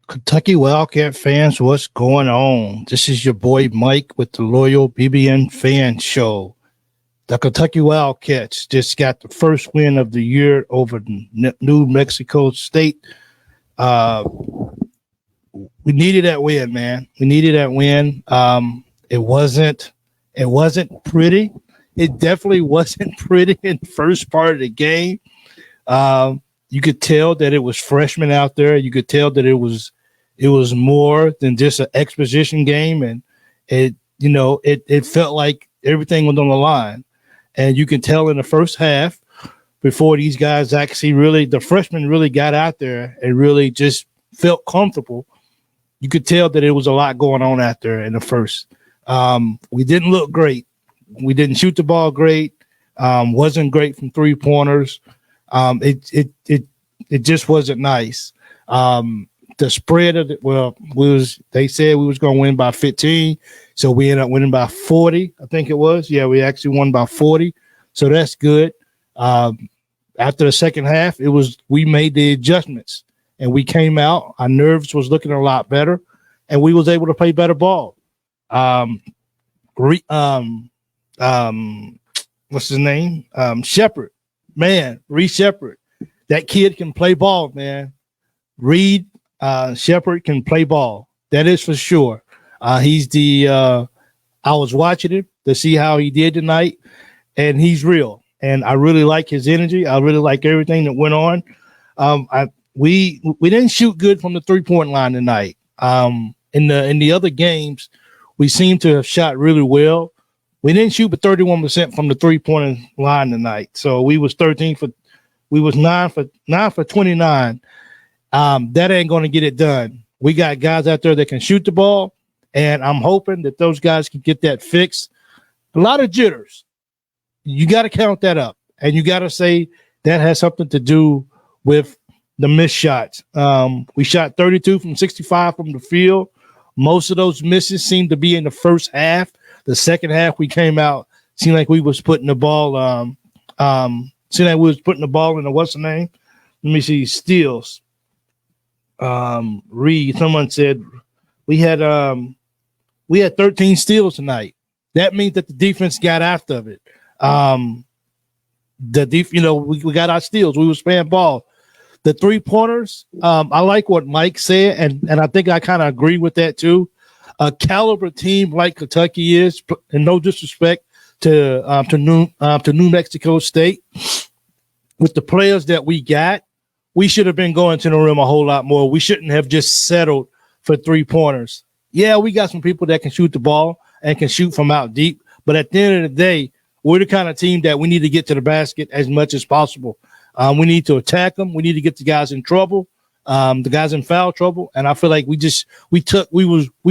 Kentucky Wildcat fans, what's going on? This is your boy Mike with the Loyal BBN Fan Show. The Kentucky Wildcats just got the first win of the year over New Mexico State. Uh, we needed that win, man. We needed that win. It wasn't pretty. It definitely wasn't pretty in the first part of the game. You could tell that it was freshmen out there. You could tell that it was more than just an exposition game, and it felt like everything was on the line. And you can tell in the first half, before these guys actually the freshmen really got out there and really just felt comfortable. You could tell that it was a lot going on out there in the first. We didn't look great. We didn't shoot the ball great. Wasn't great from 3-pointers. It just wasn't nice. The spread of they said we was going to win by 15, so we ended up winning by 40. I think it was. Yeah, we actually won by 40, so that's good. After the second half, we made the adjustments and we came out. Our nerves was looking a lot better, and we was able to play better ball. What's his name? Shepard, man, Reed Shepard. That kid can play ball, man. Reed Shepard can play ball. That is for sure. I was watching him to see how he did tonight, and he's real. And I really like his energy. I really like everything that went on. We didn't shoot good from the 3-point line tonight. In the other games, we seem to have shot really well. We didn't shoot but 31% from the 3-point line tonight. So we was 9 for 29. That ain't going to get it done. We got guys out there that can shoot the ball, and I'm hoping that those guys can get that fixed. A lot of jitters. You got to count that up, and you got to say that has something to do with the missed shots. We shot 32 from 65 from the field. Most of those misses seemed to be in the first half. The second half, we came out, seemed like we was putting the ball seemed like we was putting the ball in the what's the name? Let me see, steals. Reed, someone said we had 13 steals tonight. That means that the defense got after it. We got our steals. We was playing ball. The 3-pointers, I like what Mike said, and I think I kind of agree with that too. A caliber team like Kentucky is, and no disrespect to New Mexico State, with the players that we got, we should have been going to the rim a whole lot more. We shouldn't have just settled for 3-pointers. Yeah, we got some people that can shoot the ball and can shoot from out deep, but at the end of the day, we're the kind of team that we need to get to the basket as much as possible. We need to attack them. We need to get the guys in trouble, the guys in foul trouble. And I feel like we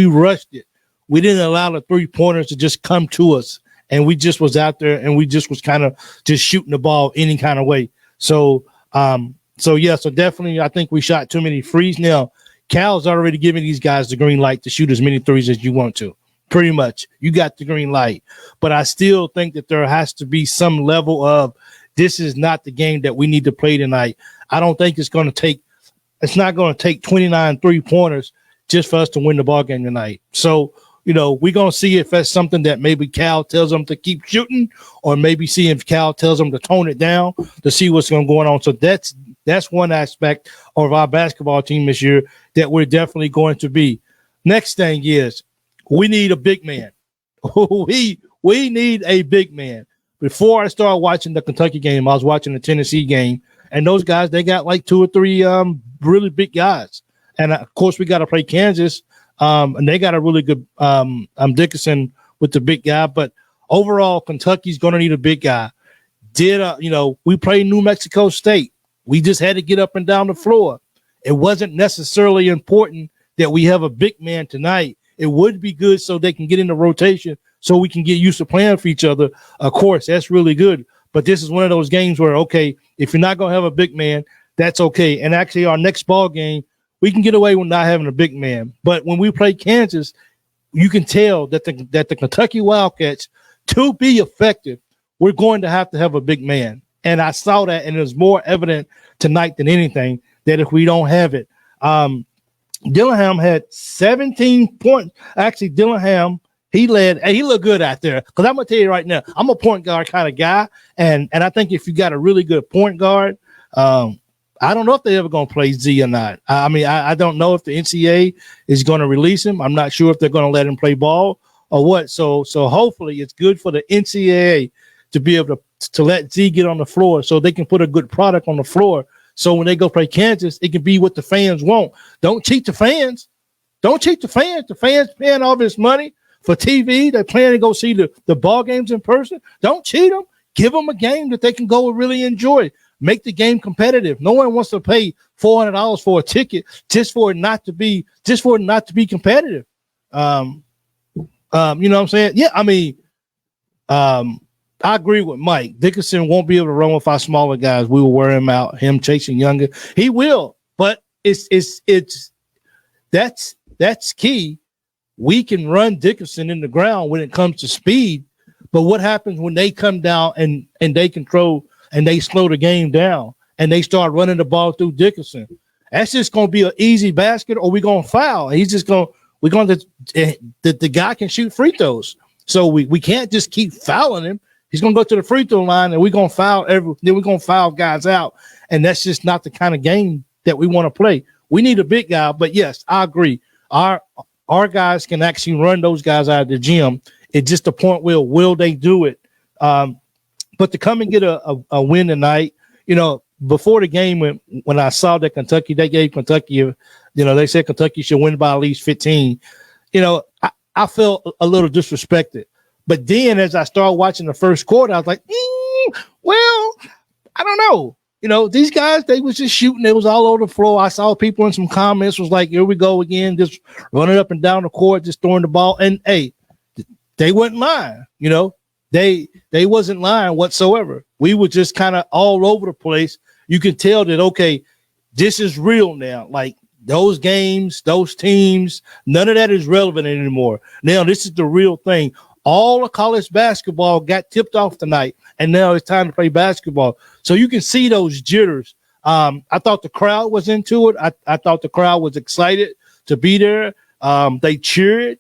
rushed it. We didn't allow the 3-pointers to just come to us. And we just was out there and we just was kind of just shooting the ball any kind of way. So definitely I think we shot too many threes. Now, Cal's already giving these guys the green light to shoot as many threes as you want to. Pretty much. You got the green light. But I still think that there has to be some level of this is not the game that we need to play tonight. I don't think it's not going to take 29 3-pointers just for us to win the ball game tonight. So, we're going to see if that's something that maybe Cal tells them to keep shooting, or maybe see if Cal tells them to tone it down to see what's going on. So that's one aspect of our basketball team this year that we're definitely going to be. Next thing is we need a big man. we need a big man. Before I started watching the Kentucky game, I was watching the Tennessee game, and those guys, they got like 2 or 3 really big guys. And, of course, we got to play Kansas, and they got a really good Dickinson with the big guy. But overall, Kentucky's going to need a big guy. We played New Mexico State. We just had to get up and down the floor. It wasn't necessarily important that we have a big man tonight. It would be good so they can get in the rotation so we can get used to playing for each other. Of course, that's really good. But this is one of those games where, okay, if you're not going to have a big man, that's okay. And actually, our next ball game, we can get away with not having a big man. But when we play Kansas, you can tell that the Kentucky Wildcats, to be effective, we're going to have a big man. And I saw that, and it was more evident tonight than anything that if we don't have it, Dillingham had 17 points. Actually, Dillingham, he led, and he looked good out there. Because I'm going to tell you right now, I'm a point guard kind of guy. And I think if you got a really good point guard, I don't know if they're ever going to play Z or not. I mean, I don't know if the NCAA is going to release him. I'm not sure if they're going to let him play ball or what. So hopefully it's good for the NCAA to be able to let Z get on the floor so they can put a good product on the floor. So when they go play Kansas, it can be what the fans want. Don't cheat the fans. Don't cheat the fans. The fans paying all this money for TV. They're planning to go see the ball games in person. Don't cheat them. Give them a game that they can go and really enjoy. Make the game competitive. No one wants to pay $400 for a ticket just for it not to be competitive. You know what I'm saying? Yeah, I mean, I agree with Mike. Dickinson won't be able to run with our smaller guys. We will wear him out. Him chasing younger, he will. But that's key. We can run Dickinson in the ground when it comes to speed. But what happens when they come down and they control and they slow the game down and they start running the ball through Dickinson? That's just going to be an easy basket, or we're going to foul. The guy can shoot free throws. So we can't just keep fouling him. He's going to go to the free throw line and we're going to foul then we're going to foul guys out. And that's just not the kind of game that we want to play. We need a big guy, but yes, I agree. Our guys can actually run those guys out of the gym. It's just the point where will they do it? But to come and get a win tonight, you know, before the game when I saw that Kentucky, they gave Kentucky, you know, they said Kentucky should win by at least 15. You know, I felt a little disrespected. But then as I started watching the first quarter, I was like, well, I don't know. You know, these guys, they was just shooting. It was all over the floor. I saw people in some comments was like, here we go again, just running up and down the court, just throwing the ball. And, hey, they wasn't lying. You know, they wasn't lying whatsoever. We were just kind of all over the place. You can tell that, okay, this is real now. Like, those games, those teams, none of that is relevant anymore. Now, this is the real thing. All of college basketball got tipped off tonight, and now it's time to play basketball. So you can see those jitters. I thought the crowd was into it. I thought the crowd was excited to be there. They cheered.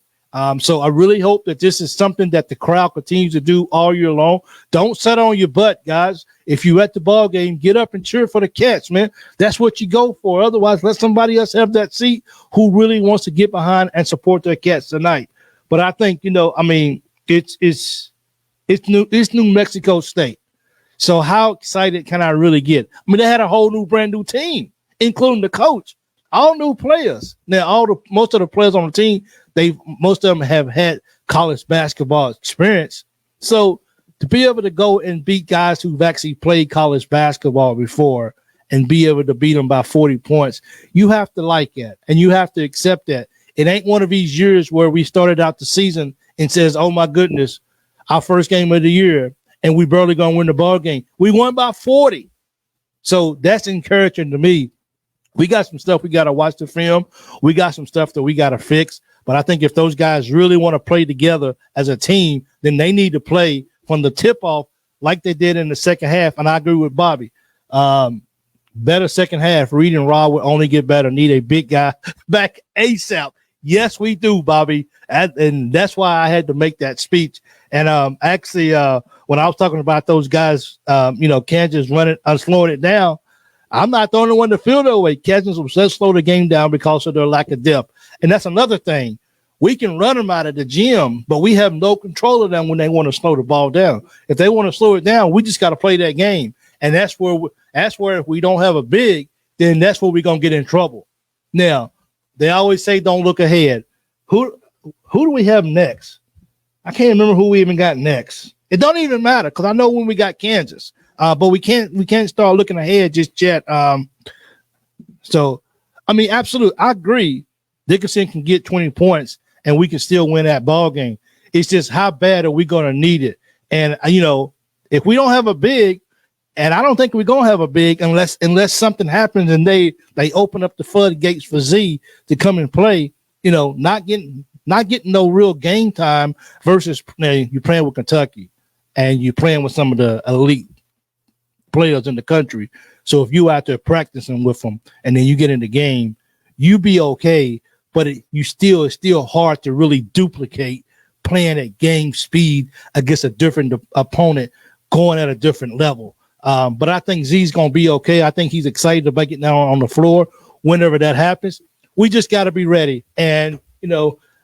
So I really hope that this is something that the crowd continues to do all year long. Don't sit on your butt, guys. If you're at the ball game, get up and cheer for the Cats, man. That's what you go for. Otherwise, let somebody else have that seat who really wants to get behind and support their Cats tonight. But I think, you know, I mean, it's New Mexico State. So how excited can I really get? I mean, they had a whole brand new team, including the coach, all new players. Now, most of the players on the team, most of them have had college basketball experience. So to be able to go and beat guys who've actually played college basketball before and be able to beat them by 40 points, you have to like that, and you have to accept that. It ain't one of these years where we started out the season and says, oh, my goodness, our first game of the year, and we barely going to win the ball game. We won by 40. So that's encouraging to me. We got some stuff we got to watch the film. We got some stuff that we got to fix. But I think if those guys really want to play together as a team, then they need to play from the tip-off like they did in the second half. And I agree with Bobby. Better second half. Reed and Rod will only get better. Need a big guy back ASAP. Yes, we do, Bobby. And that's why I had to make that speech. And actually, when I was talking about those guys, you know, Kansas slowing it down, I'm not the only one to feel that way. Kansas will slow the game down because of their lack of depth. And that's another thing. We can run them out of the gym, but we have no control of them when they want to slow the ball down. If they want to slow it down, we just got to play that game. And that's where if we don't have a big, then that's where we're going to get in trouble. Now, they always say don't look ahead. Who do we have next? I can't remember who we even got next. It don't even matter because I know when we got Kansas. But we can't start looking ahead just yet. So, I mean, absolutely, I agree. Dickinson can get 20 points and we can still win that ball game. It's just how bad are we going to need it? And, you know, if we don't have a big, and I don't think we're going to have a big unless something happens and they open up the floodgates for Z to come and play, you know, not getting no real game time versus you're playing with Kentucky and you're playing with some of the elite players in the country. So if you out there practicing with them and then you get in the game, you be okay, but it's still hard to really duplicate playing at game speed against a different opponent going at a different level. But I think Z's going to be okay. I think he's excited about getting out on the floor whenever that happens. We just got to be ready. And,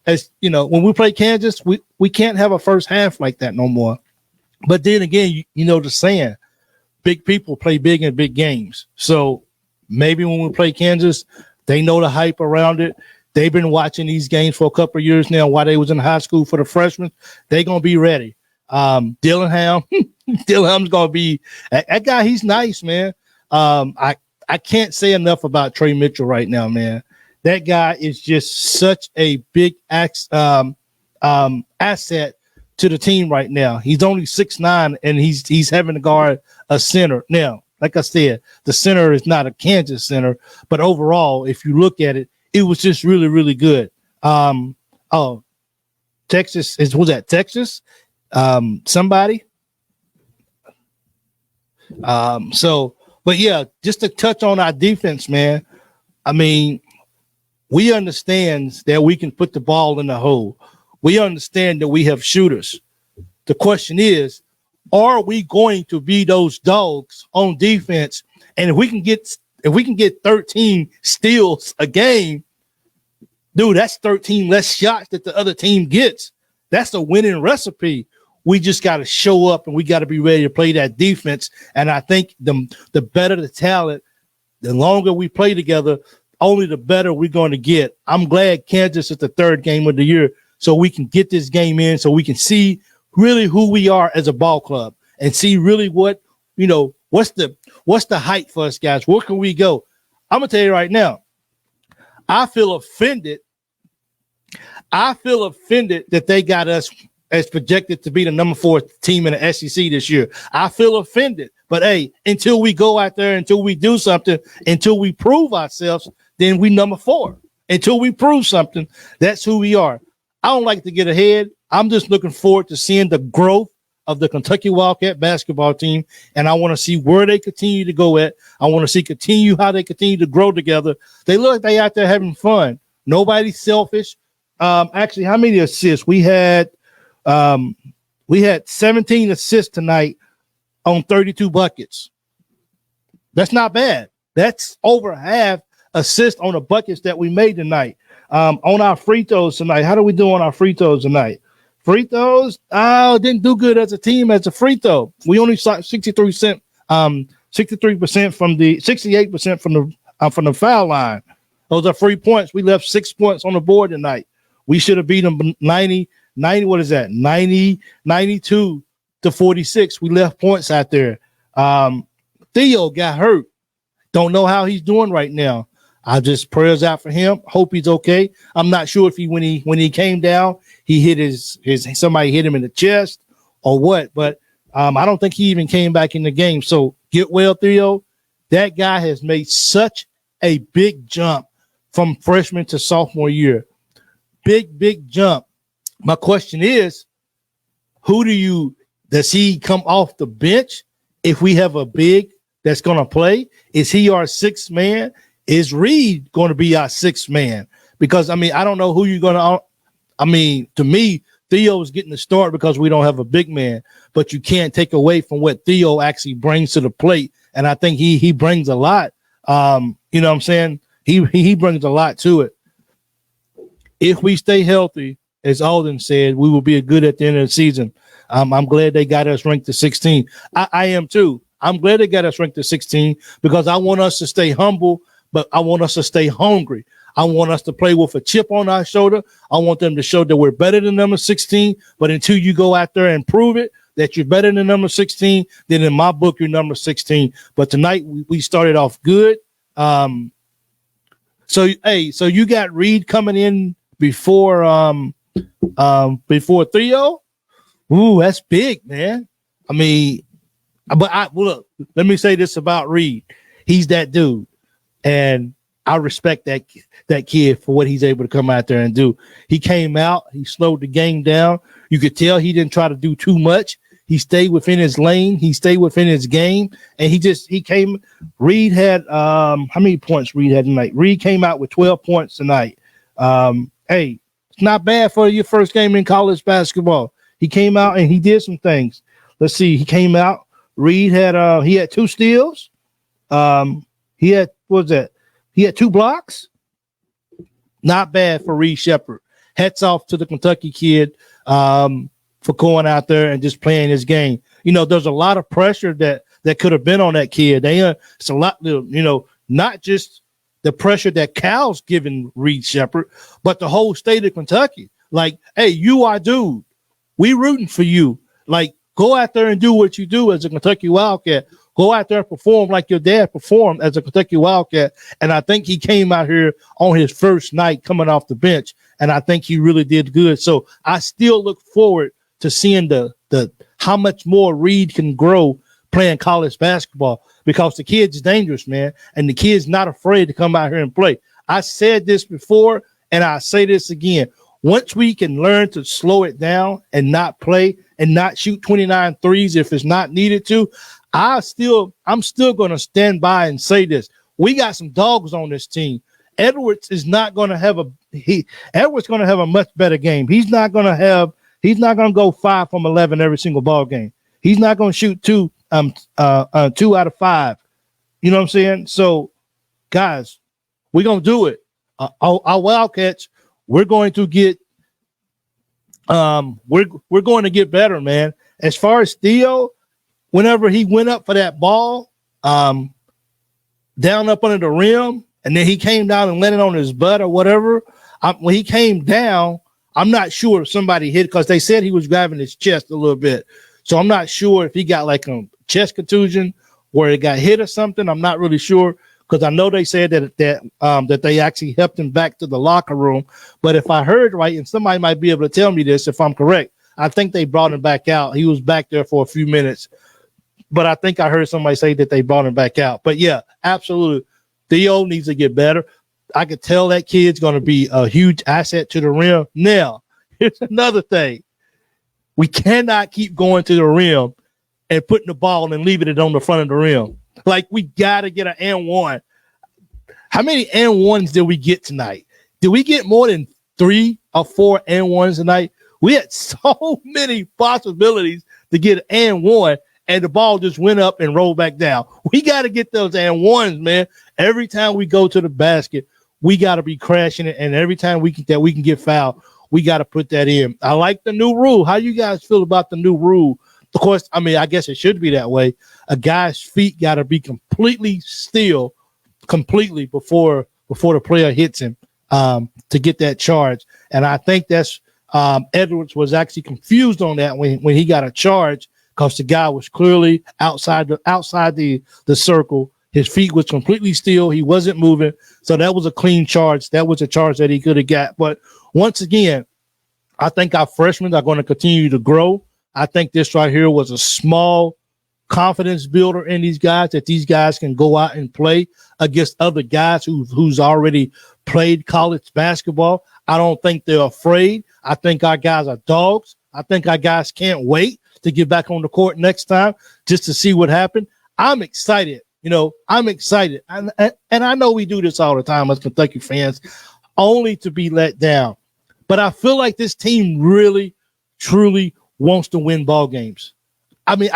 as you know, when we play Kansas, we can't have a first half like that no more. But then again, the saying, big people play big in big games. So maybe when we play Kansas, they know the hype around it. They've been watching these games for a couple of years now while they was in high school for the freshmen. They're going to be ready. Dillingham, Dillingham's going to be that guy. He's nice, man. I can't say enough about Trey Mitchell right now, man. That guy is just such a big asset to the team right now. He's only 6'9", and he's having to guard a center. Now, like I said, the center is not a Kansas center, but overall, if you look at it, it was just really, really good. Texas was that Texas? Somebody. But yeah, just to touch on our defense, man. I mean, we understand that we can put the ball in the hole. We understand that we have shooters. The question is, are we going to be those dogs on defense? And if we can get 13 steals a game, dude, that's 13 less shots that the other team gets. That's a winning recipe. We just got to show up and we got to be ready to play that defense. And I think the better the talent, the longer we play together, only the better we're going to get. I'm glad Kansas is the third game of the year so we can get this game in, so we can see really who we are as a ball club and see really what's the height for us guys. Where can we go? I'm going to tell you right now, I feel offended that they got us as projected to be the number 4 team in the SEC this year. I feel offended. But, hey, until we go out there, until we do something, until we prove ourselves, then we number 4. Until we prove something, that's who we are. I don't like to get ahead. I'm just looking forward to seeing the growth of the Kentucky Wildcat basketball team, and I want to see where they continue to go at. I want to see how they continue to grow together. They look like they out there having fun. Nobody's selfish. Actually, how many assists? We had 17 assists tonight on 32 buckets. That's not bad. That's over half assist on the buckets that we made tonight. On our free throws tonight, how do we do on our free throws tonight? Free throws, didn't do good as a team as a free throw. We only shot 63% from the 68% from the foul line. Those are free points. We left 6 points on the board tonight. We should have beat them 90, what is that? 92 to 46. We left points out there. Theo got hurt. Don't know how he's doing right now. I just prayers out for him. Hope he's okay. I'm not sure if when he came down, he hit somebody hit him in the chest or what, but I don't think he even came back in the game. So get well, Theo. That guy has made such a big jump from freshman to sophomore year. Big jump. My question is, does he come off the bench if we have a big that's going to play? Is he our sixth man? Is Reed going to be our sixth man? Because, I don't know who you're going to – to me, Theo is getting the start because we don't have a big man, but you can't take away from what Theo actually brings to the plate, and I think he brings a lot. You know what I'm saying? He brings a lot to it. If we stay healthy, as Alden said, we will be good at the end of the season. I'm glad they got us ranked to 16. I am too. I'm glad they got us ranked to 16 because I want us to stay humble, but I want us to stay hungry. I want us to play with a chip on our shoulder. I want them to show that we're better than number 16, but until you go out there and prove it, that you're better than number 16, then in my book, you're number 16. But tonight we started off good. So you got Reed coming in before Theo. Ooh, that's big, man. Look, let me say this about Reed. He's that dude. And I respect that kid for what he's able to come out there and do. He came out, he slowed the game down. You could tell he didn't try to do too much. He stayed within his lane. He stayed within his game, and he came. Reed had how many points Reed had tonight? Reed came out with 12 points tonight. Hey, it's not bad for your first game in college basketball. He came out and he did some things. Let's see. He came out. Reed had 2 steals. He had what was that? He had 2 blocks. Not bad for Reed Shepherd. Hats off to the Kentucky kid. For going out there and just playing his game. You know, there's a lot of pressure that could have been on that kid. It's a lot, you know, not just the pressure that Cal's giving Reed Shepherd, but the whole state of Kentucky. Like, hey, you are dude. We rooting for you. Like, go out there and do what you do as a Kentucky Wildcat. Go out there and perform like your dad performed as a Kentucky Wildcat. And I think he came out here on his first night coming off the bench, and I think he really did good. So I still look forward to seeing the how much more Reed can grow playing college basketball, because the kid's dangerous, man, and the kid's not afraid to come out here and play. I said this before, and I say this again. Once we can learn to slow it down and not play and not shoot 29 threes if it's not needed to, I'm still going to stand by and say this. We got some dogs on this team. Edwards is not going to have Edwards going to have a much better game. He's not going to go 5 from 11 every single ball game. He's not going to shoot 2 out of 5. You know what I'm saying? So, guys, we're going to do it. Our Wildcats, we're going to get we're going to get better, man. As far as Theo, whenever he went up for that ball, down up under the rim, and then he came down and landed on his butt or whatever, when he came down, I'm not sure if somebody hit, because they said he was grabbing his chest a little bit. So I'm not sure if he got like a chest contusion where it got hit or something. I'm not really sure, because I know they said that they actually helped him back to the locker room. But if I heard right, and somebody might be able to tell me this if I'm correct, I think they brought him back out. He was back there for a few minutes. But I think I heard somebody say that they brought him back out. But, yeah, absolutely. Theo needs to get better. I could tell that kid's going to be a huge asset to the rim. Now, here's another thing. We cannot keep going to the rim and putting the ball and leaving it on the front of the rim. Like, we got to get an and one. How many and ones did we get tonight? Did we get more than 3 or 4 and ones tonight? We had so many possibilities to get an and one, and the ball just went up and rolled back down. We got to get those and ones, man. Every time we go to the basket, we got to be crashing it, and every time we can get fouled, we got to put that in. I like the new rule. How you guys feel about the new rule? Of course, I mean, I guess it should be that way. A guy's feet got to be completely still, before the player hits him to get that charge. And I think that's Edwards was actually confused on that when he got a charge, because the guy was clearly outside the circle. His feet was completely still. He wasn't moving. So that was a clean charge. That was a charge that he could have got. But once again, I think our freshmen are going to continue to grow. I think this right here was a small confidence builder in these guys, that these guys can go out and play against other guys who's already played college basketball. I don't think they're afraid. I think our guys are dogs. I think our guys can't wait to get back on the court next time just to see what happened. I'm excited. You know, I'm excited. And I know we do this all the time as Kentucky fans, only to be let down. But I feel like this team really, truly wants to win ball games. I mean,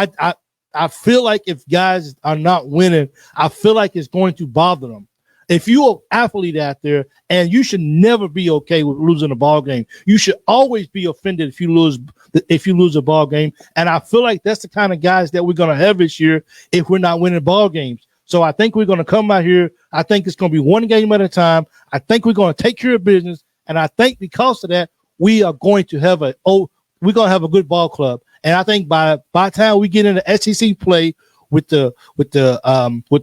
I feel like if guys are not winning, I feel like it's going to bother them. If you're an athlete out there, and you should never be okay with losing a ball game, you should always be offended if you lose a ball game. And I feel like that's the kind of guys that we're going to have this year if we're not winning ball games. So I think we're going to come out here. I think it's going to be one game at a time. I think we're going to take care of business. And I think because of that, we are going to have a good ball club. And I think by the time we get into SEC play with the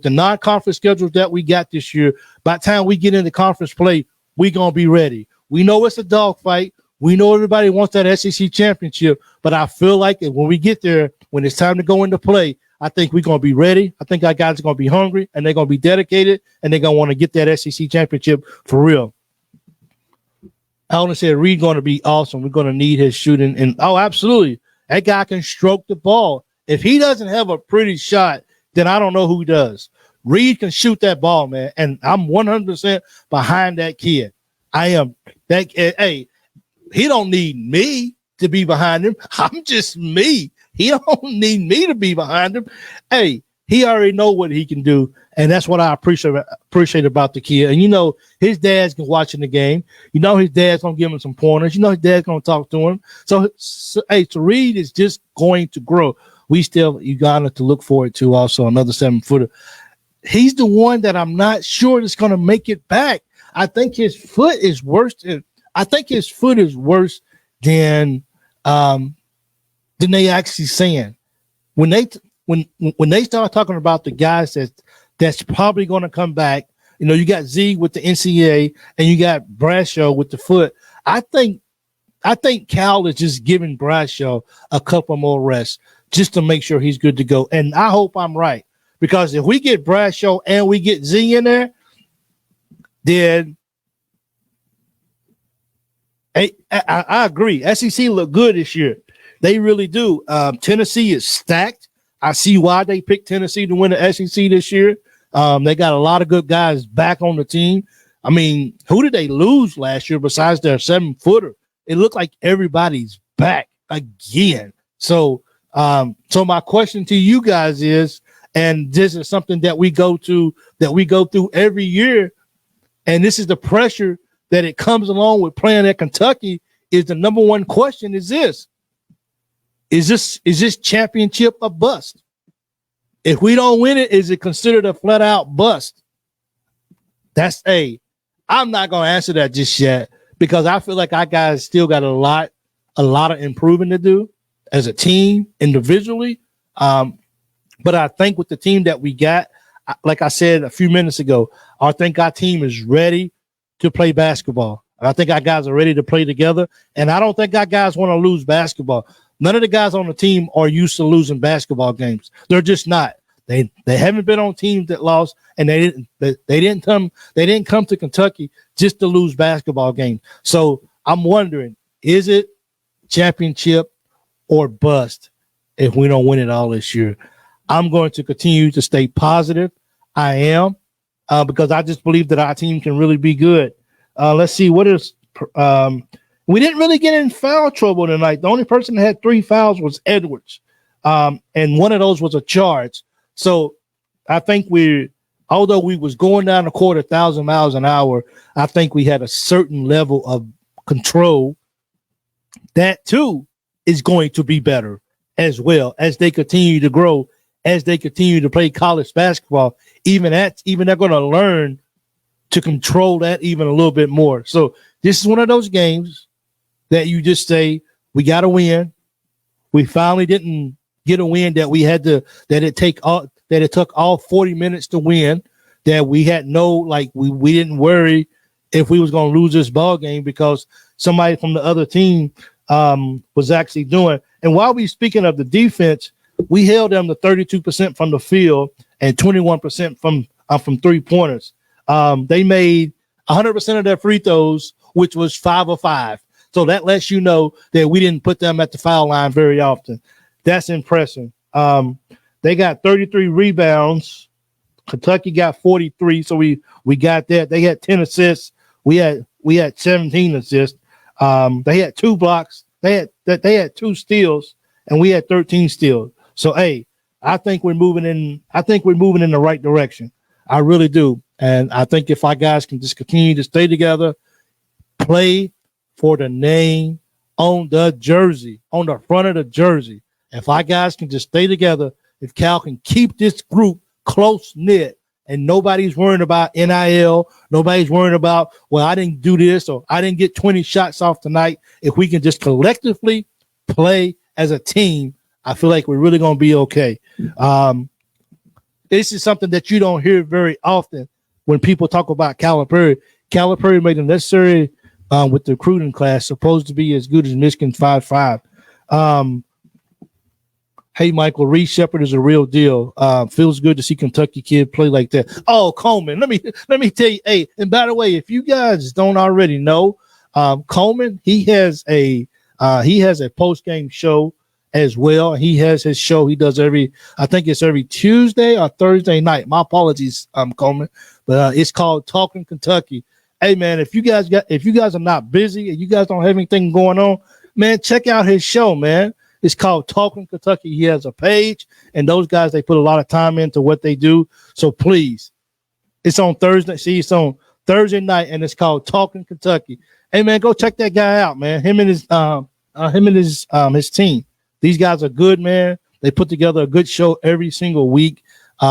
non-conference schedule that we got this year, by the time we get into conference play, we're going to be ready. We know it's a dogfight. We know everybody wants that SEC championship, but I feel like when we get there, when it's time to go into play, I think we're going to be ready. I think our guys are going to be hungry, and they're going to be dedicated, and they're going to want to get that SEC championship for real. Alden said Reed going to be awesome. We're going to need his shooting. And oh, absolutely. That guy can stroke the ball. If he doesn't have a pretty shot, then I don't know who does. Reed can shoot that ball, man, and I'm 100% behind that kid. I am. That hey, he don't need me to be behind him. I'm just me. He don't need me to be behind him. Hey, he already know what he can do, and that's what I appreciate about the kid. And you know, his dad's been watching the game. You know, his dad's gonna give him some pointers. You know, his dad's gonna talk to him. So Reed is just going to grow. We still Uganda to look forward to. Also, another 7-footer. He's the one that I'm not sure is going to make it back. I think his foot is worse. I think his foot is worse than they actually saying. When they start talking about the guys that's probably going to come back, you know, you got Z with the NCAA and you got Bradshaw with the foot. I think Cal is just giving Bradshaw a couple more rests just to make sure he's good to go. And I hope I'm right. Because if we get Bradshaw and we get Z in there, then I agree. SEC look good this year. They really do. Tennessee is stacked. I see why they picked Tennessee to win the SEC this year. They got a lot of good guys back on the team. I mean, who did they lose last year besides their 7-footer? It looked like everybody's back again. So my question to you guys is, and this is something that we go through every year, and this is the pressure that it comes along with playing at Kentucky. Is the number one question is this championship a bust? If we don't win it, is it considered a flat out bust? I'm not going to answer that just yet because I feel like our guys still got a lot of improving to do as a team individually. But I think with the team that we got, like I said a few minutes ago, I think our team is ready to play basketball. I think our guys are ready to play together, and I don't think our guys want to lose basketball. None of the guys on the team are used to losing basketball games. They're just not. They haven't been on teams that lost, and they didn't come to Kentucky just to lose basketball games. So I'm wondering, is it championship or bust if we don't win it all this year? I'm going to continue to stay positive. I am, because I just believe that our team can really be good. Let's see, we didn't really get in foul trouble tonight. The only person that had 3 fouls was Edwards, and one of those was a charge. So I think although we was going down the court 1,000 miles an hour, I think we had a certain level of control. That too is going to be better as well as they continue to grow. As they continue to play college basketball, even they're going to learn to control that even a little bit more. So this is one of those games that you just say, we got to win. We finally didn't get a win that we had to, that it took all 40 minutes to win, that we had we didn't worry if we was going to lose this ball game because somebody from the other team was actually doing. And while we speaking of the defense, we held them to 32% from the field and 21% from 3-pointers. They made 100% of their free throws, which was 5 of 5. So that lets you know that we didn't put them at the foul line very often. That's impressive. They got 33 rebounds. Kentucky got 43. So we got that. They had 10 assists. We had 17 assists. They had 2 blocks. They had 2 steals, and we had 13 steals. So, I think we're moving in the right direction. I really do. And I think if our guys can just continue to stay together, play for the name on the jersey, on the front of the jersey. If our guys can just stay together, if Cal can keep this group close-knit and nobody's worrying about NIL, nobody's worrying about, well, I didn't do this or I didn't get 20 shots off tonight. If we can just collectively play as a team, I feel like we're really going to be okay. This is something that you don't hear very often when people talk about Calipari. Calipari made the necessary with the recruiting class, supposed to be as good as Michigan 5-5. Hey, Michael, Reed Shepherd is a real deal. Feels good to see Kentucky kid play like that. Oh, Coleman, let me tell you. Hey, and by the way, if you guys don't already know, Coleman, he has a post game show as well. He has his show. He does I think it's every Tuesday or Thursday night. My apologies, Coleman, but it's called Talking Kentucky. Hey man, if you guys are not busy and you guys don't have anything going on, man, check out his show, man. It's called Talking Kentucky. He has a page, and those guys, they put a lot of time into what they do. So please, it's on Thursday. See, it's on Thursday night, and it's called Talking Kentucky. Hey man, go check that guy out, man. Him and his team. These guys are good, man. They put together a good show every single week.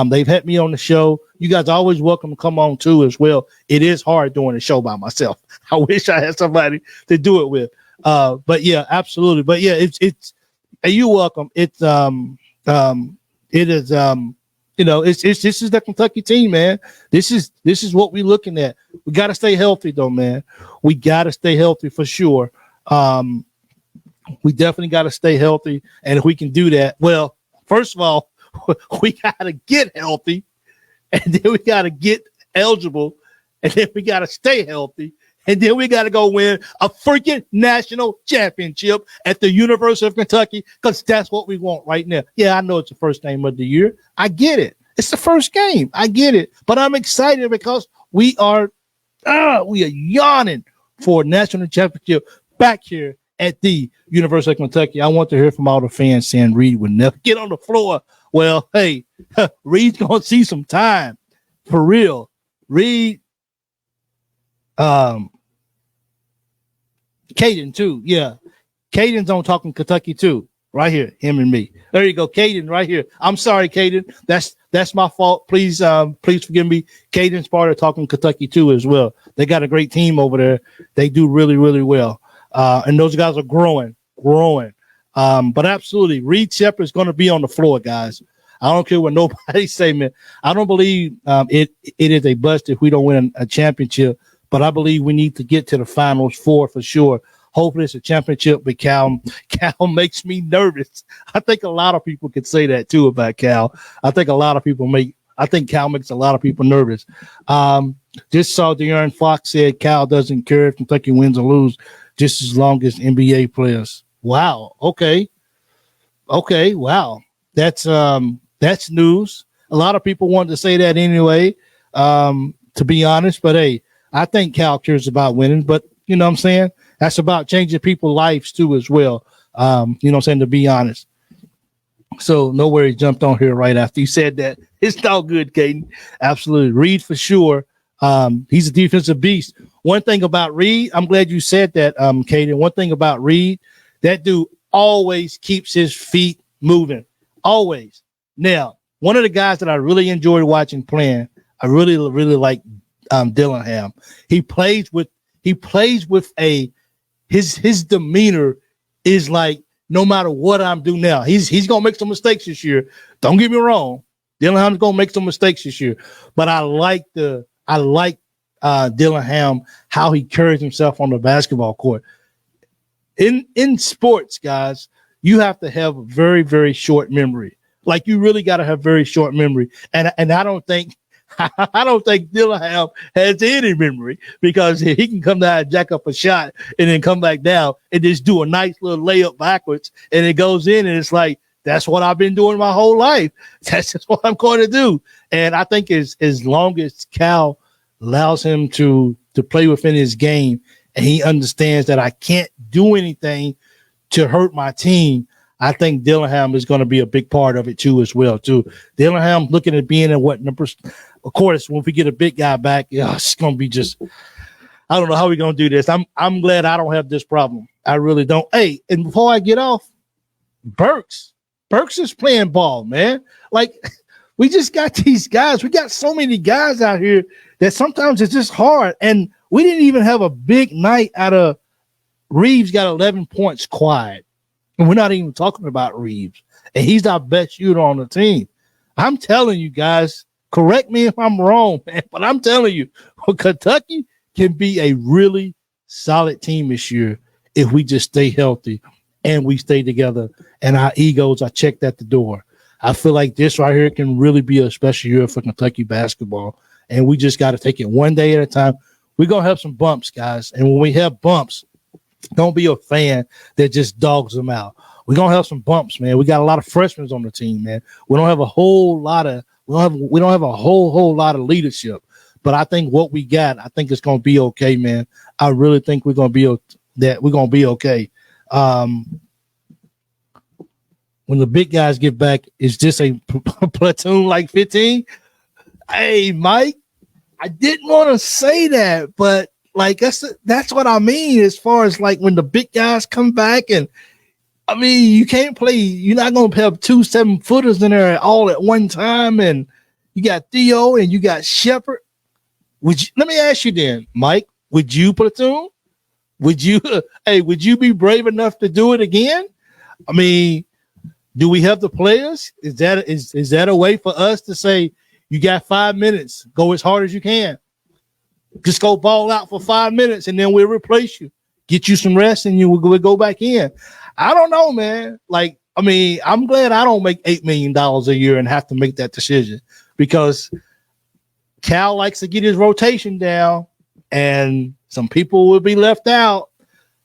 They've had me on the show. You guys are always welcome to come on too as well. It is hard doing a show by myself. I wish I had somebody to do it with. But yeah, absolutely. But yeah, it's you're welcome. It is this is the Kentucky team, man. This is what we're looking at. We got to stay healthy though, man. We got to stay healthy for sure. We definitely got to stay healthy. And if we can do that, well, first of all, we got to get healthy, and then we got to get eligible, and then we got to stay healthy, and then we got to go win a freaking national championship at the University of Kentucky, because that's what we want right now. Yeah, I know it's the first game of the year. I get it. It's the first game. I get it. But I'm excited because we are yawning for a national championship back here at the University of Kentucky. I want to hear from all the fans saying Reed would never get on the floor. Well, hey, Reed's going to see some time. For real. Reed, Caden too. Yeah. Caden's on Talking Kentucky too. Right here, him and me. There you go, Caden, right here. I'm sorry, Caden. That's my fault. Please forgive me. Caden's part of Talking Kentucky too as well. They got a great team over there. They do really, really well. And those guys are growing. But absolutely, Reed Shepherd is going to be on the floor, guys. I don't care what nobody say, man. I don't believe it is a bust if we don't win a championship, but I believe we need to get to the Finals for sure. Hopefully it's a championship, but Cal makes me nervous. I think a lot of people could say that too about Cal. I think Cal makes a lot of people nervous. Just saw De'Aaron Fox said Cal doesn't care if Kentucky wins or lose, just as long as NBA players. Wow. Okay. Wow. That's news. A lot of people wanted to say that anyway, to be honest, but hey, I think Cal cares about winning, but you know what I'm saying? That's about changing people's lives too as well. You know what I'm saying, to be honest. So nowhere he jumped on here right after you said that. It's all good, Caden. Absolutely. Reed for sure. He's a defensive beast. One thing about Reed, I'm glad you said that, Caden. One thing about Reed, that dude always keeps his feet moving. Always. Now, one of the guys that I really enjoyed watching playing, I really, really like Dillingham. He plays with his demeanor is like, no matter what I'm doing now, he's gonna make some mistakes this year. Don't get me wrong, Dillingham's gonna make some mistakes this year, but I like Dillingham, how he carries himself on the basketball court. In sports, guys, you have to have a very, very short memory. Like, you really got to have very short memory, and I don't think Dillingham has any memory, because he can come down and jack up a shot and then come back down and just do a nice little layup backwards, and it goes in, and it's like, that's what I've been doing my whole life. That's just what I'm going to do. And I think as long as Cal allows him to play within his game, and he understands that I can't do anything to hurt my team, I think Dillingham is going to be a big part of it too as well too. Dillingham looking at being in what numbers? Of course, when we get a big guy back, it's going to be just, I don't know how we're going to do this. I'm glad I don't have this problem. I really don't. Hey, and before I get off, Burks is playing ball, man. Like, we just got these guys. We got so many guys out here that sometimes it's just hard. And we didn't even have a big night out of Reeves. Got 11 points quiet. And we're not even talking about Reeves. And he's our best shooter on the team. I'm telling you guys, correct me if I'm wrong, man, but I'm telling you, Kentucky can be a really solid team this year if we just stay healthy and we stay together and our egos are checked at the door. I feel like this right here can really be a special year for Kentucky basketball, and we just got to take it one day at a time. We're going to have some bumps, guys, and when we have bumps, don't be a fan that just dogs them out. we're gonna have some bumps, man. We got a lot of freshmen on the team, man. We don't have a whole lot of whole lot of leadership. But I think what we got, I think it's gonna be okay, man. I really think we're gonna be okay. When the big guys get back, is this a platoon like 15? Hey, Mike, I didn't want to say that, but like that's what I mean as far as like when the big guys come back. And I mean, you can't play, you're not going to have 2 7-footers in there all at one time. And you got Theo and you got Shepard. Let me ask you then, Mike, would you platoon? Would you be brave enough to do it again? I mean, do we have the players? Is that a way for us to say, you got 5 minutes, go as hard as you can? Just go ball out for 5 minutes and then we'll replace you. Get you some rest and you will go back in. I don't know, man. Like, I mean, I'm glad I don't make $8 million a year and have to make that decision, because Cal likes to get his rotation down and some people will be left out.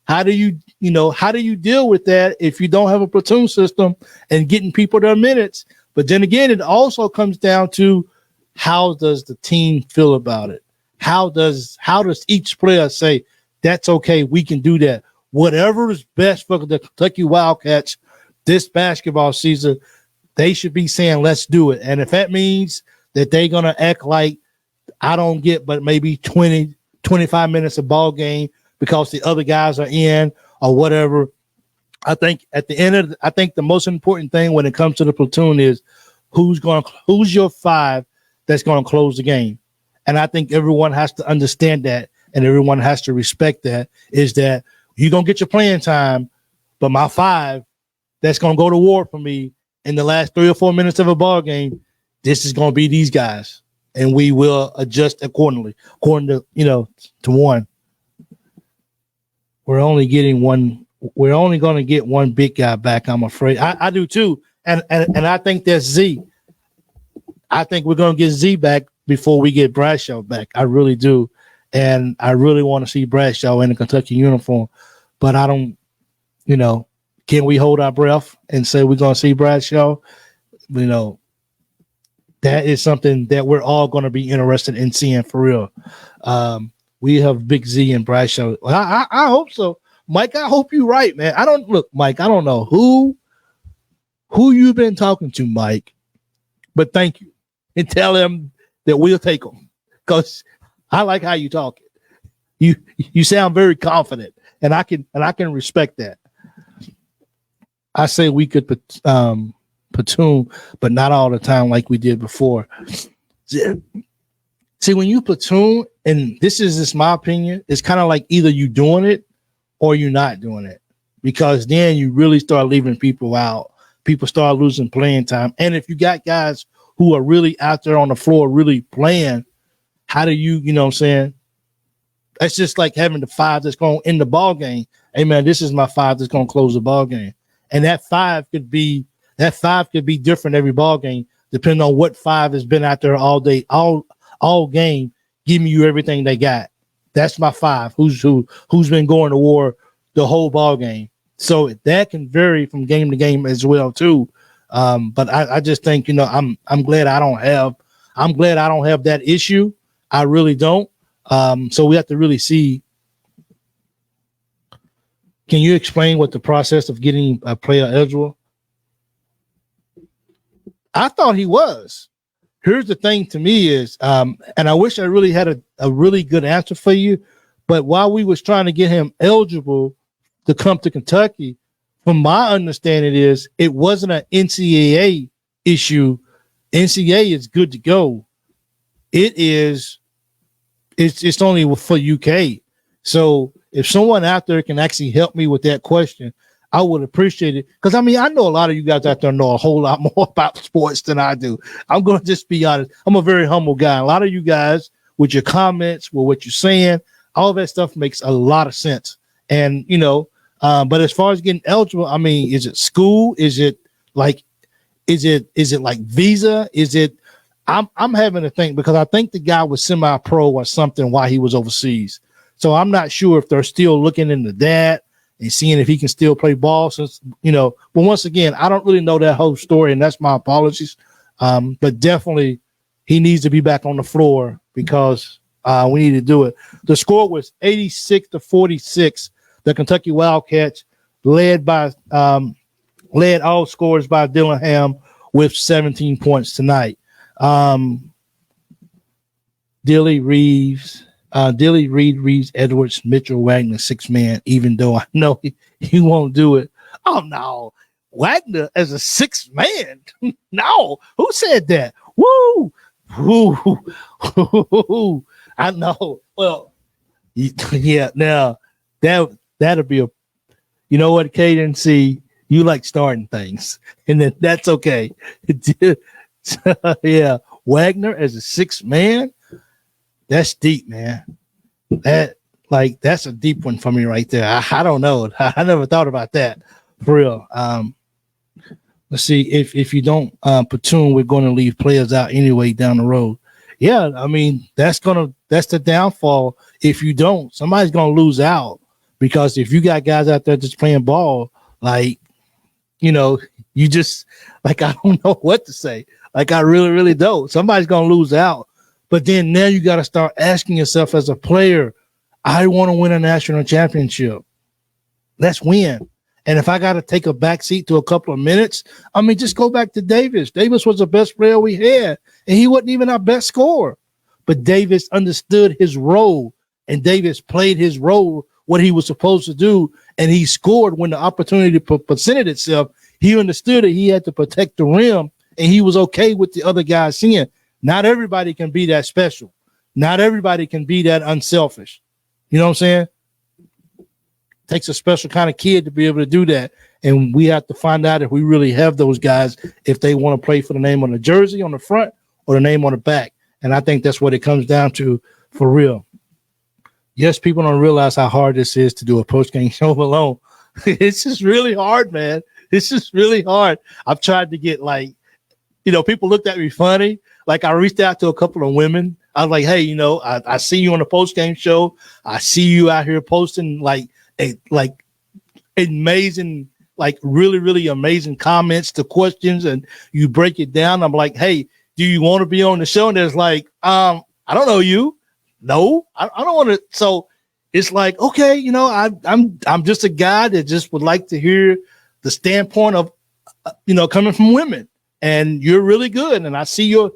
How do you deal with that if you don't have a platoon system and getting people their minutes? But then again, it also comes down to, how does the team feel about it? How does each player say, that's okay, we can do that? Whatever is best for the Kentucky Wildcats this basketball season, they should be saying, let's do it. And if that means that they're going to act like I don't get but maybe 20, 25 minutes of ball game because the other guys are in or whatever, I think at the end I think the most important thing when it comes to the platoon is who's your 5 that's going to close the game. And I think everyone has to understand that, and everyone has to respect that, is that you're going to get your playing time, but my 5 that's going to go to war for me in the last 3 or 4 minutes of a ball game, this is going to be these guys, and we will adjust accordingly, according to, to one. We're only going to get one big guy back, I'm afraid. I do too. And I think that's Z. I think we're going to get Z back before we get Bradshaw back. I really do. And I really want to see Bradshaw in a Kentucky uniform. But I don't, can we hold our breath and say we're going to see Bradshaw? That is something that we're all going to be interested in seeing for real. We have Big Z and Bradshaw. I hope so. Mike, I hope you're right, man. Mike, I don't know who you've been talking to, Mike, but thank you. And tell him that we'll take them, because I like how you talk. You sound very confident, and I can respect that. I say we could platoon, but not all the time like we did before. See, when you platoon, and this is just my opinion, it's kind of like either you doing it or you're not doing it, because then you really start leaving people out. People start losing playing time. And if you got guys who are really out there on the floor really playing, how do you know what I'm saying? That's just like having the 5 that's going to end the ball game. Hey, man, this is my 5 that's going to close the ball game. And that 5 could be different every ball game, depending on what 5 has been out there all day, all game, giving you everything they got. That's my 5 who's been going to war the whole ball game. So that can vary from game to game as well too. But I just think, I'm glad I don't have that issue. I really don't. So we have to really see. Can you explain what the process of getting a player eligible? I thought he was. Here's the thing to me is, and I wish I really had a really good answer for you, but while we was trying to get him eligible to come to Kentucky, from my understanding is it wasn't an NCAA issue. NCAA is good to go. It's only for UK. So if someone out there can actually help me with that question, I would appreciate it. Because, I know a lot of you guys out there know a whole lot more about sports than I do. I'm going to just be honest. I'm a very humble guy. A lot of you guys, with your comments, with what you're saying, all of that stuff makes a lot of sense. And, but as far as getting eligible, is it school? Is it like visa? Is it, I'm having to think, because I think the guy was semi-pro or something while he was overseas. So I'm not sure if they're still looking into that and seeing if he can still play ball. Since but once again, I don't really know that whole story, and that's my apologies. But definitely, he needs to be back on the floor because we need to do it. The score was 86-46. The Kentucky Wildcats led all scorers by Dillingham with 17 points tonight. Dilly, Reed, Edwards, Mitchell, Wagner, 6-man, even though I know he won't do it. Oh, no. Wagner as a 6-man? No. Who said that? Woo! Woo! I know. Well, yeah, now that'll be you know what, Caden? See, you like starting things, and then that's okay. Yeah, Wagner as a 6-man, that's deep, man. That's a deep one for me right there. I don't know. I never thought about that for real. Let's see if you don't platoon, we're going to leave players out anyway down the road. Yeah, I mean that's the downfall. If you don't, somebody's going to lose out because if you got guys out there just playing ball, you just I don't know what to say. I really, really don't. Somebody's going to lose out. But then now you got to start asking yourself as a player, I want to win a national championship. Let's win. And if I got to take a backseat to a couple of minutes, just go back to Davis. Davis was the best player we had, and he wasn't even our best scorer. But Davis understood his role, and Davis played his role, what he was supposed to do, and he scored when the opportunity presented itself. He understood that he had to protect the rim, and he was okay with the other guys seeing. Not everybody can be that special. Not everybody can be that unselfish. You know what I'm saying? Takes a special kind of kid to be able to do that. And we have to find out if we really have those guys, if they want to play for the name on the jersey on the front or the name on the back. And I think that's what it comes down to for real. Yes, people don't realize how hard this is to do a post-game show alone. It's just really hard, man. It's just really hard. I've tried to get people looked at me funny. I reached out to a couple of women. I was like, hey, I see you on the post-game show. I see you out here posting amazing, really, really amazing comments to questions, and you break it down. I'm like, hey, do you want to be on the show? And there's I don't know you. No, I don't want to. So it's okay, I'm just a guy that just would like to hear the standpoint of, coming from women. And you're really good. And I see your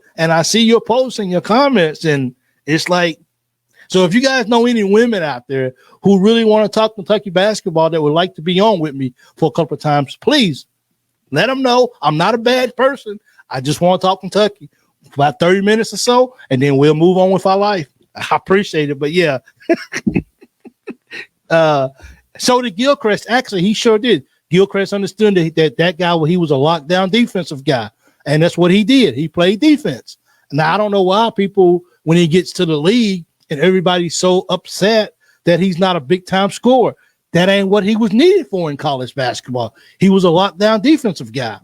posts and your comments. And it's so if you guys know any women out there who really want to talk Kentucky basketball that would like to be on with me for a couple of times, please let them know. I'm not a bad person. I just want to talk Kentucky for about 30 minutes or so, and then we'll move on with our life. I appreciate it. But yeah. So did Gilchrist. Actually, he sure did. Gilchrist understood that guy, he was a lockdown defensive guy. And that's what he did. He played defense. Now, I don't know why people, when he gets to the league and everybody's so upset that he's not a big-time scorer. That ain't what he was needed for in college basketball. He was a lockdown defensive guy.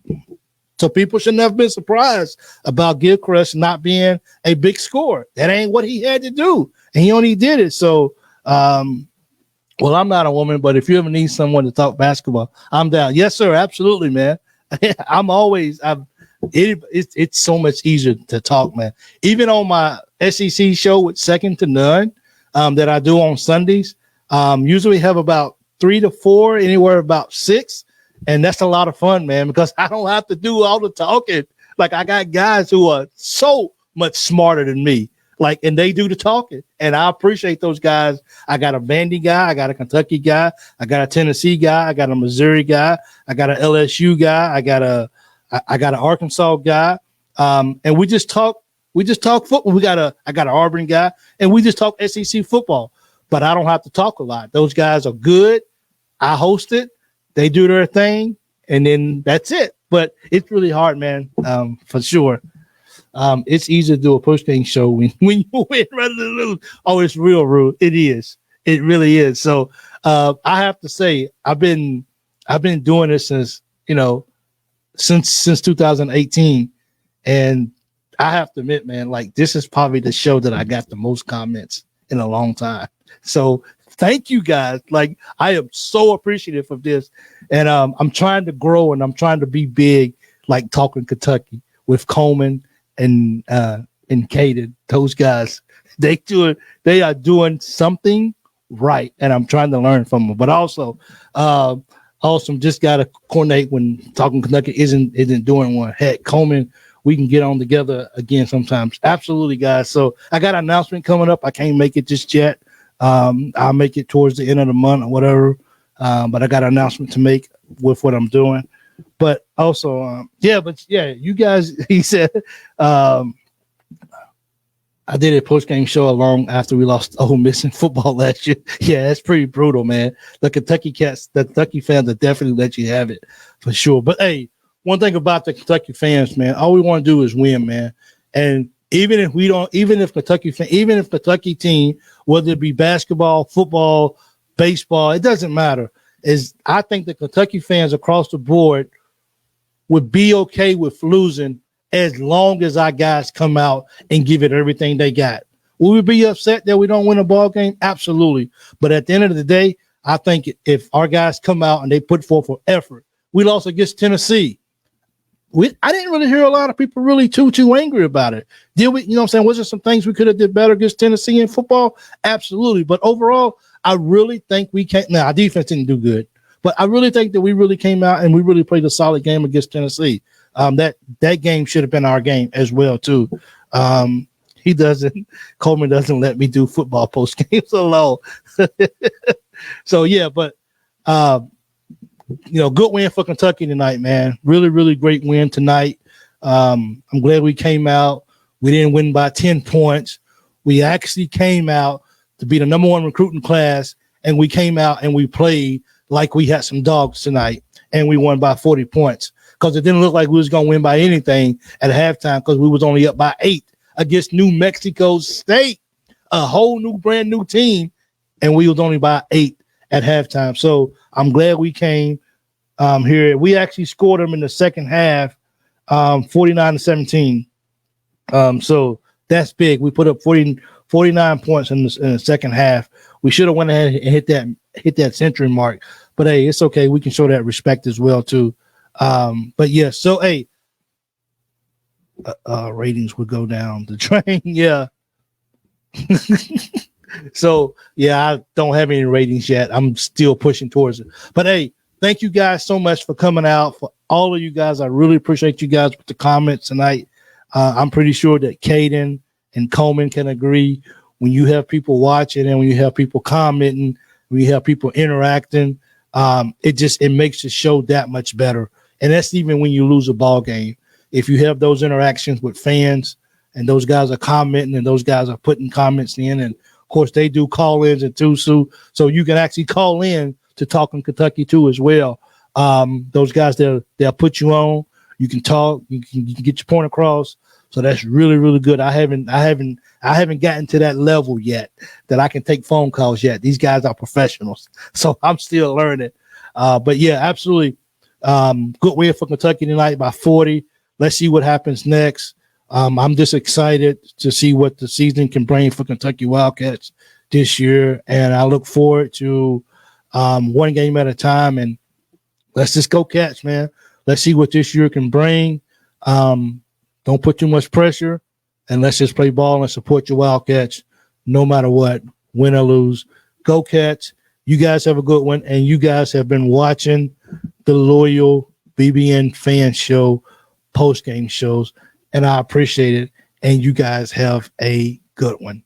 So people should never be surprised about Gilchrist not being a big scorer. That ain't what he had to do. And he only did it. So, I'm not a woman, but if you ever need someone to talk basketball, I'm down. Yes, sir. Absolutely, man. It's so much easier to talk, man. Even on my SEC show with Second to None that I do on Sundays, usually have about 3 to 4, anywhere about 6. And that's a lot of fun, man, because I don't have to do all the talking. I got guys who are so much smarter than me, and they do the talking. And I appreciate those guys. I got a Vandy guy. I got a Kentucky guy. I got a Tennessee guy. I got a Missouri guy. I got an LSU guy. I got an Arkansas guy. And we just talk football. I got an Auburn guy, and we just talk SEC football. But I don't have to talk a lot. Those guys are good. I host it. They do their thing, and then that's it. But it's really hard, man, for sure. It's easy to do a post-game show when you win rather than lose. Oh, it's real rude. It is. It really is. So I have to say, I've been doing this since 2018, and I have to admit, man, this is probably the show that I got the most comments in a long time. So thank you guys. Like, I am so appreciative of this. And I'm trying to grow and I'm trying to be big, like Talking Kentucky with Coleman and Caden. Those guys, they are doing something right. And I'm trying to learn from them. But also, just got to coordinate when Talking Kentucky isn't doing one. Heck, Coleman, we can get on together again sometimes. Absolutely, guys. So I got an announcement coming up. I can't make it just yet. I'll make it towards the end of the month or whatever. But I got an announcement to make with what I'm doing. But also, you guys, he said, I did a post-game show long after we lost Ole Miss in football last year. Yeah, that's pretty brutal, man. The Kentucky fans will definitely let you have it for sure. But hey, one thing about the Kentucky fans, man, all we want to do is win, man. And even if Kentucky team, whether it be basketball, football, baseball, it doesn't matter. I think the Kentucky fans across the board would be okay with losing as long as our guys come out and give it everything they got. Will we be upset that we don't win a ball game? Absolutely. But at the end of the day, I think if our guys come out and they put forth an effort, we lost against Tennessee. I didn't really hear a lot of people really too angry about it. Did we? You know what I'm saying? Was there some things we could have did better against Tennessee in football? Absolutely. But overall, I really think we can't. Now, our defense didn't do good, but I really think that we really came out and we really played a solid game against Tennessee. That game should have been our game as well too. Coleman doesn't let me do football post games alone. So yeah, but good win for Kentucky tonight, man. Really, really great win tonight. I'm glad we came out. We didn't win by 10 points. We actually came out to be the number one recruiting class, and we came out and we played like we had some dogs tonight, and we won by 40 points. Because it didn't look like we was going to win by anything at halftime because we was only up by 8 against New Mexico State, a whole new, brand new team, and we was only by 8 at halftime. So I'm glad we came here. We actually scored them in the second half, 49-17. So that's big. We put up 49 points in the second half. We should have went ahead and hit that century mark. But, hey, it's okay. We can show that respect as well, too. But yeah, so hey, ratings would go down the drain. Yeah. So yeah, I don't have any ratings yet. I'm still pushing towards it. But hey, thank you guys so much for coming out. For all of you guys, I really appreciate you guys with the comments tonight. I'm pretty sure that Caden and Coleman can agree. When you have people watching and when you have people commenting, when you have people interacting, it makes the show that much better. And that's even when you lose a ball game. If you have those interactions with fans and those guys are commenting and those guys are putting comments in, and of course they do call-ins and too, so you can actually call in to Talking Kentucky too as well. Those guys they'll put you on. You can talk. You can get your point across. So that's really, really good. I haven't gotten to that level yet that I can take phone calls yet. These guys are professionals, so I'm still learning. But yeah, absolutely. Good win for Kentucky tonight by 40. Let's see what happens next. I'm just excited to see what the season can bring for Kentucky Wildcats this year. And I look forward to one game at a time. And let's just go Cats, man. Let's see what this year can bring. Don't put too much pressure. And let's just play ball and support your Wildcats no matter what, win or lose. Go Cats. You guys have a good one. And you guys have been watching the Loyal BBN Fan Show post-game shows, and I appreciate it. And you guys have a good one.